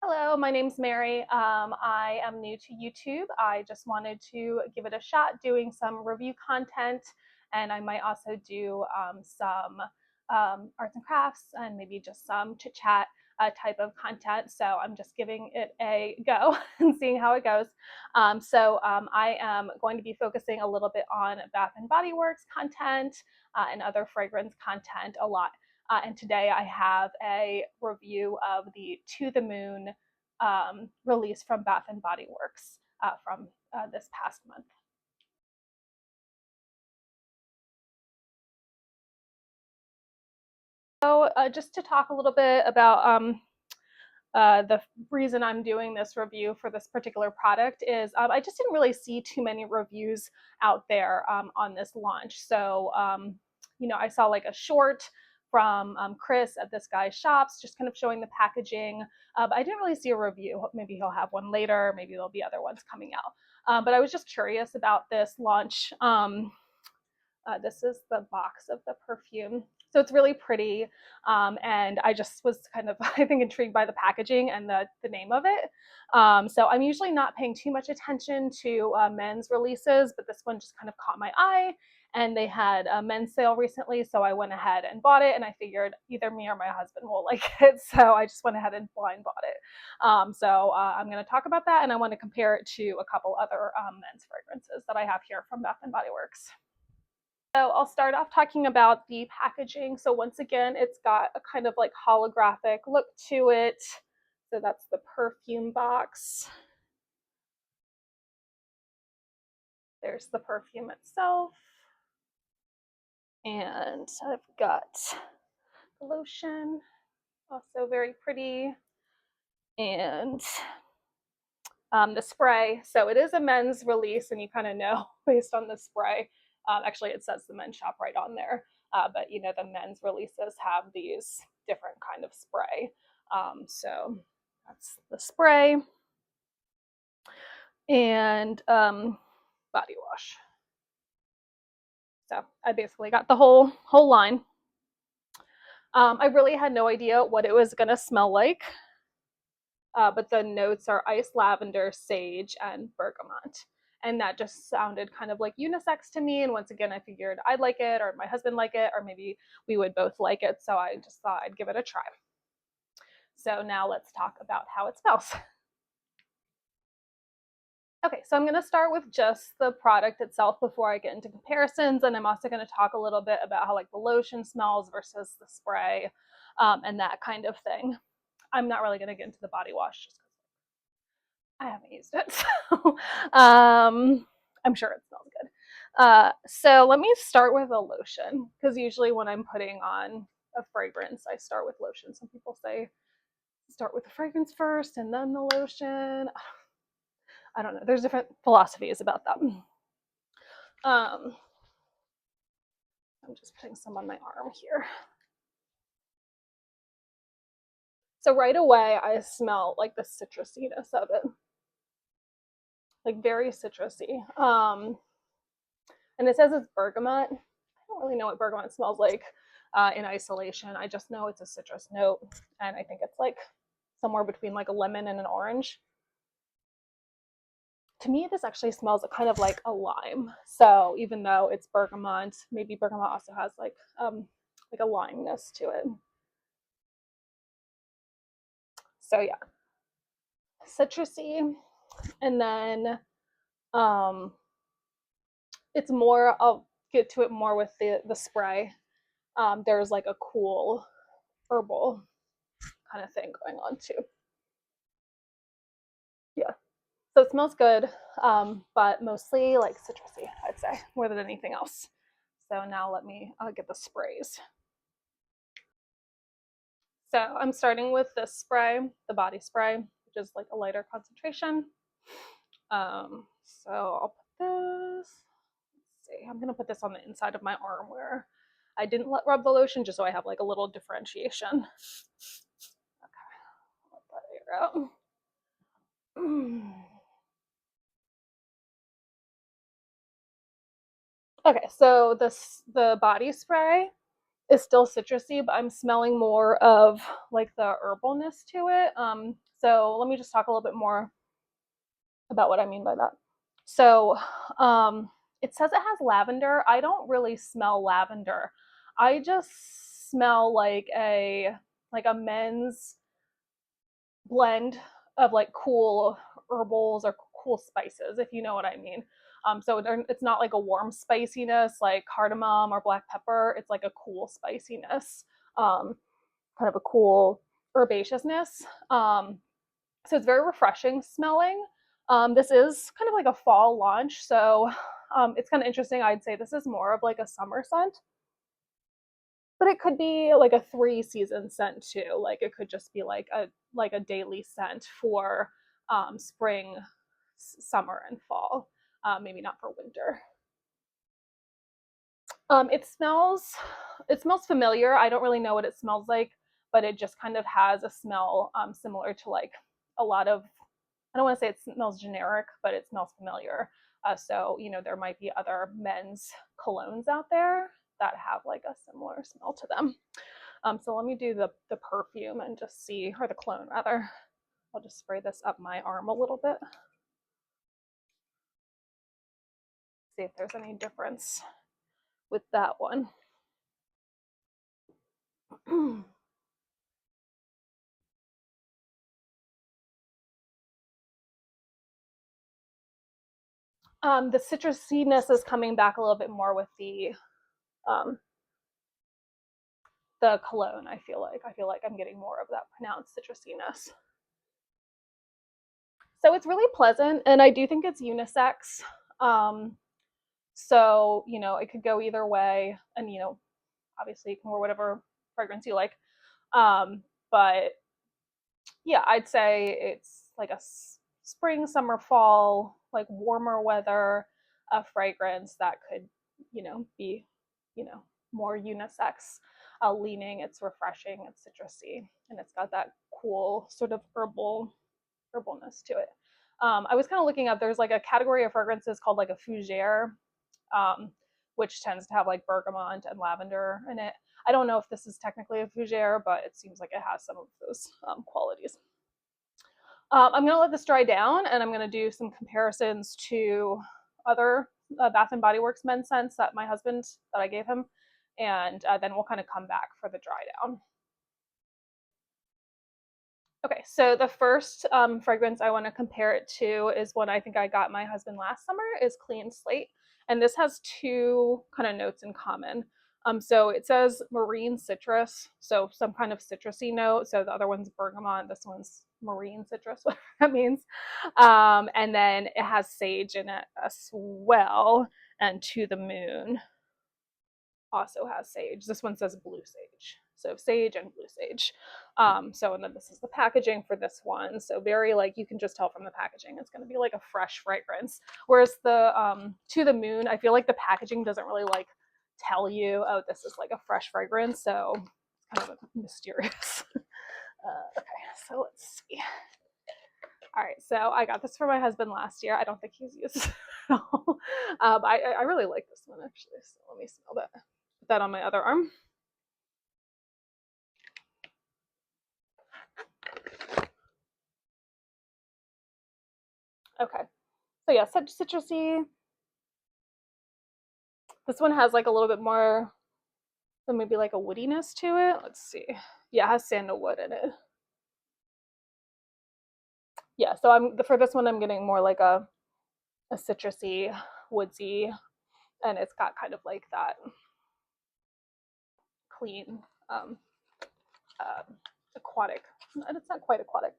Hello, my name's Mary. I am new to YouTube. I just wanted to give it a shot doing some review content, and I might also do some arts and crafts and maybe just some chit chat type of content. So I'm just giving it a go and seeing how it goes. I am going to be focusing a little bit on Bath and Body Works content and other fragrance content a lot. And today I have a review of the To the Moon release from Bath and Body Works from this past month. So just to talk a little bit about the reason I'm doing this review for this particular product is I just didn't really see too many reviews out there on this launch. So, I saw like a short from Chris at this guy's shops, just kind of showing the packaging. But I didn't really see a review. Maybe he'll have one later. Maybe there'll be other ones coming out. But I was just curious about this launch. This is the box of the perfume. So it's really pretty. And I just was kind of, I think, intrigued by the packaging and the name of it. So I'm usually not paying too much attention to men's releases, but this one just kind of caught my eye. And they had a men's sale recently, so I went ahead and bought it. And I figured either me or my husband will like it. So I just went ahead and blind bought it. I'm going to talk about that, and I want to compare it to a couple other men's fragrances that I have here from Bath and Body Works. So I'll start off talking about the packaging. So once again, it's got a kind of like holographic look to it. So that's the perfume box. There's the perfume itself. And I've got the lotion, also very pretty. And the spray. So it is a men's release, and you kind of know based on the spray. Actually, it says the men's shop right on there. But the men's releases have these different kind of spray. So that's the spray and body wash. So I basically got the whole line. I really had no idea what it was gonna smell like, but the notes are ice lavender, sage, and bergamot. And that just sounded kind of like unisex to me. And once again, I figured I'd like it, or my husband like it, or maybe we would both like it. So I just thought I'd give it a try. So now let's talk about how it smells. Okay, so I'm going to start with just the product itself before I get into comparisons, and I'm also going to talk a little bit about how like the lotion smells versus the spray, and that kind of thing. I'm not really going to get into the body wash just because I haven't used it, so I'm sure it smells good. So let me start with a lotion, because usually when I'm putting on a fragrance, I start with lotion. Some people say start with the fragrance first and then the lotion. I don't know. There's different philosophies about that. I'm just putting some on my arm here. So right away, I smell like the citrusiness of it, like very citrusy. And it says it's bergamot. I don't really know what bergamot smells like in isolation. I just know it's a citrus note, and I think it's like somewhere between like a lemon and an orange. To me, this actually smells kind of like a lime. So even though it's bergamot, maybe bergamot also has like a limeness to it. So yeah, citrusy, and then it's more. I'll get to it more with the spray. There's like a cool herbal kind of thing going on too. Yeah, so it smells good, but mostly like citrusy, I'd say, more than anything else. So now let me get the sprays. So I'm starting with this spray, the body spray, which is like a lighter concentration. So I'll put this, let's see, I'm gonna put this on the inside of my arm where I didn't rub the lotion, just so I have like a little differentiation. Okay, let that air out. Okay, so the body spray is still citrusy, but I'm smelling more of like the herbalness to it. So let me just talk a little bit more about what I mean by that. So it says it has lavender. I don't really smell lavender. I just smell like a men's blend of like cool herbals or cool spices, if you know what I mean. So it's not like a warm spiciness like cardamom or black pepper. It's like a cool spiciness, kind of a cool herbaceousness. So it's very refreshing smelling. This is kind of like a fall launch, so it's kind of interesting. I'd say this is more of like a summer scent, but it could be like a 3 season scent too. Like it could just be like a daily scent for spring, summer, and fall. Maybe not for winter. It smells familiar. I don't really know what it smells like, but it just kind of has a smell similar to like a lot of. I don't want to say it smells generic, but it smells familiar. So there might be other men's colognes out there that have like a similar smell to them. So let me do the perfume and just see, or the cologne rather. I'll just spray this up my arm a little bit. See if there's any difference with that one. The citrusiness is coming back a little bit more with um, the cologne. I feel like I'm getting more of that pronounced citrusiness. So it's really pleasant, and I do think it's unisex. Um, so it could go either way, and obviously you can wear whatever fragrance you like. But yeah, I'd say it's like a spring, summer, fall, like warmer weather, a fragrance that could, be, you know, more unisex leaning. It's refreshing, it's citrusy, and it's got that cool sort of herbalness to it. I was kind of looking up. There's like a category of fragrances called like a fougere, um, which tends to have like bergamot and lavender in it. I don't know if this is technically a fougere, but it seems like it has some of those qualities. I'm going to let this dry down, and I'm going to do some comparisons to other Bath and Body Works men's scents that my husband that I gave him, and then we'll kind of come back for the dry down. Okay, so the first fragrance I want to compare it to is one I think I got my husband last summer, is Clean Slate. And this has two kind of notes in common. So it says marine citrus, so some kind of citrusy note. So the other one's bergamot, this one's marine citrus, whatever that means. And then it has sage in it as well, and To the Moon also has sage. This one says blue sage. So sage and blue sage. And then this is the packaging for this one. So very like, you can just tell from the packaging, it's going to be like a fresh fragrance. Whereas the To the Moon, I feel like the packaging doesn't really like tell you, oh, this is like a fresh fragrance. So it's kind of mysterious. Okay, so let's see. All right, so I got this for my husband last year. I don't think he's used it at all. I really like this one actually. So let me smell that. Put that on my other arm. Okay, so yeah, such citrusy. This one has like a little bit more, so maybe like a woodiness to it. Let's see. Yeah, it has sandalwood in it. Yeah, so for this one I'm getting more like a citrusy, woodsy, and it's got kind of like that clean, um, uh, aquatic. And it's not quite aquatic,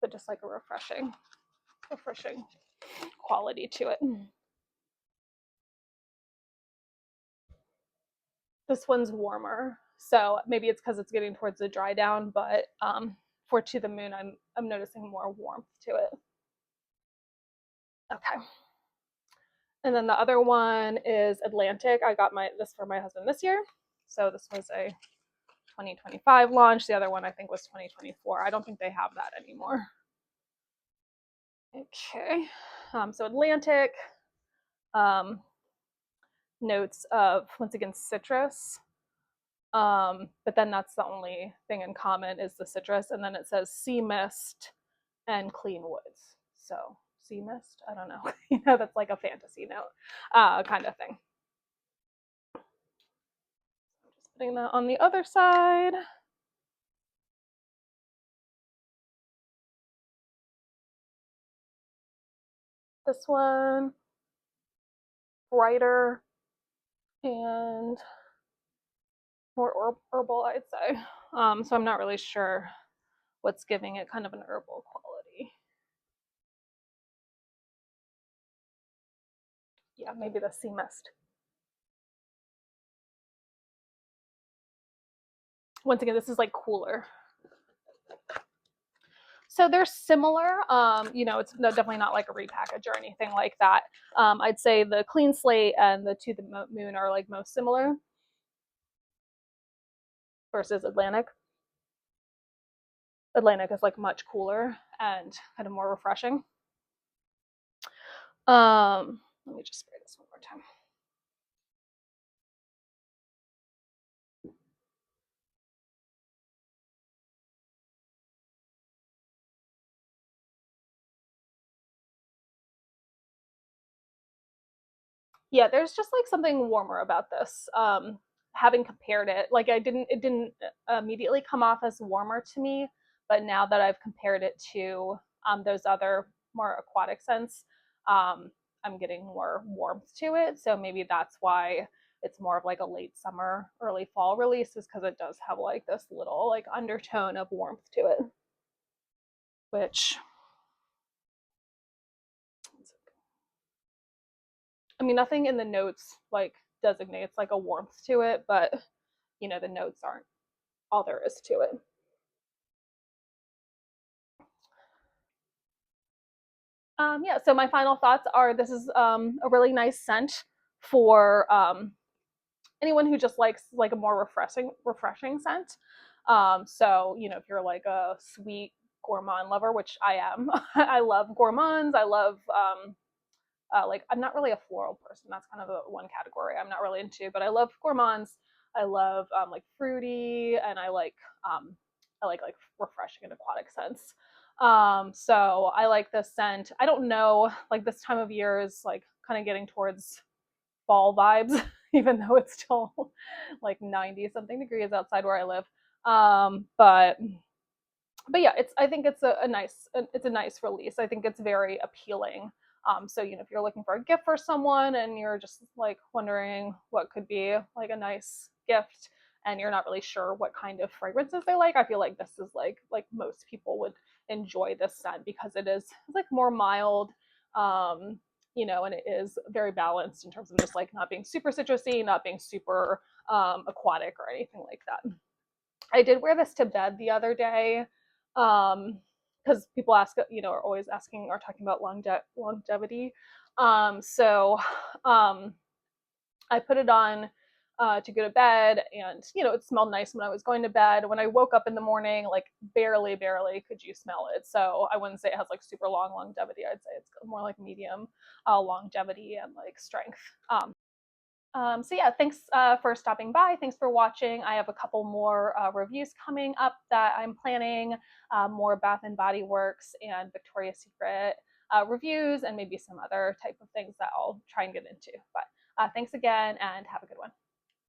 but just like a refreshing quality to it. This one's warmer, so maybe it's because it's getting towards the dry down. But for To the Moon, I'm noticing more warmth to it. Okay. And then the other one is Atlantic. I got this for my husband this year. So this was a 2025 launch. The other one I think was 2024. I don't think they have that anymore. Okay. So Atlantic, notes of, once again, citrus, But then that's the only thing in common is the citrus, and then it says sea mist and clean woods. So sea mist, I don't know. That's like a fantasy note kind of thing. Just putting that on the other side. This one, brighter and more herbal, I'd say. So I'm not really sure what's giving it kind of an herbal quality. Yeah, maybe the sea mist. Once again, this is like cooler. So they're similar. It's definitely not like a repackage or anything like that. I'd say the Clean Slate and the To the Moon are like most similar versus Atlantic. Atlantic is like much cooler and kind of more refreshing. Let me just spray this one more time. Yeah, there's just like something warmer about this. Having compared it, like it didn't immediately come off as warmer to me, but now that I've compared it to those other more aquatic scents, I'm getting more warmth to it. So maybe that's why it's more of like a late summer, early fall release, is because it does have like this little like undertone of warmth to it, which I mean, nothing in the notes like designates like a warmth to it, but the notes aren't all there is to it. Yeah, so my final thoughts are this is a really nice scent for anyone who just likes like a more refreshing scent. So if you're like a sweet gourmand lover, which I am, I love gourmands. I love like I'm not really a floral person. That's kind of a one category I'm not really into, but I love gourmands. I love like fruity, and I like refreshing and aquatic scents. So I like this scent. I don't know, like this time of year is like kind of getting towards fall vibes, even though it's still like 90 something degrees outside where I live. But yeah, I think it's a nice release. I think it's very appealing. So if you're looking for a gift for someone and you're just like wondering what could be like a nice gift and you're not really sure what kind of fragrances they like, I feel like this is like most people would enjoy this scent because it's like more mild. And it is very balanced in terms of just like not being super citrusy, not being super aquatic or anything like that. I did wear this to bed the other day because people are always asking or talking about longevity. So I put it on to go to bed, and it smelled nice when I was going to bed. When I woke up in the morning, like barely could you smell it. So I wouldn't say it has like super long longevity. I'd say it's more like medium longevity and like strength. So yeah, thanks for stopping by. Thanks for watching. I have a couple more reviews coming up that I'm planning, more Bath and Body Works and Victoria's Secret reviews, and maybe some other type of things that I'll try and get into. But thanks again, and have a good one.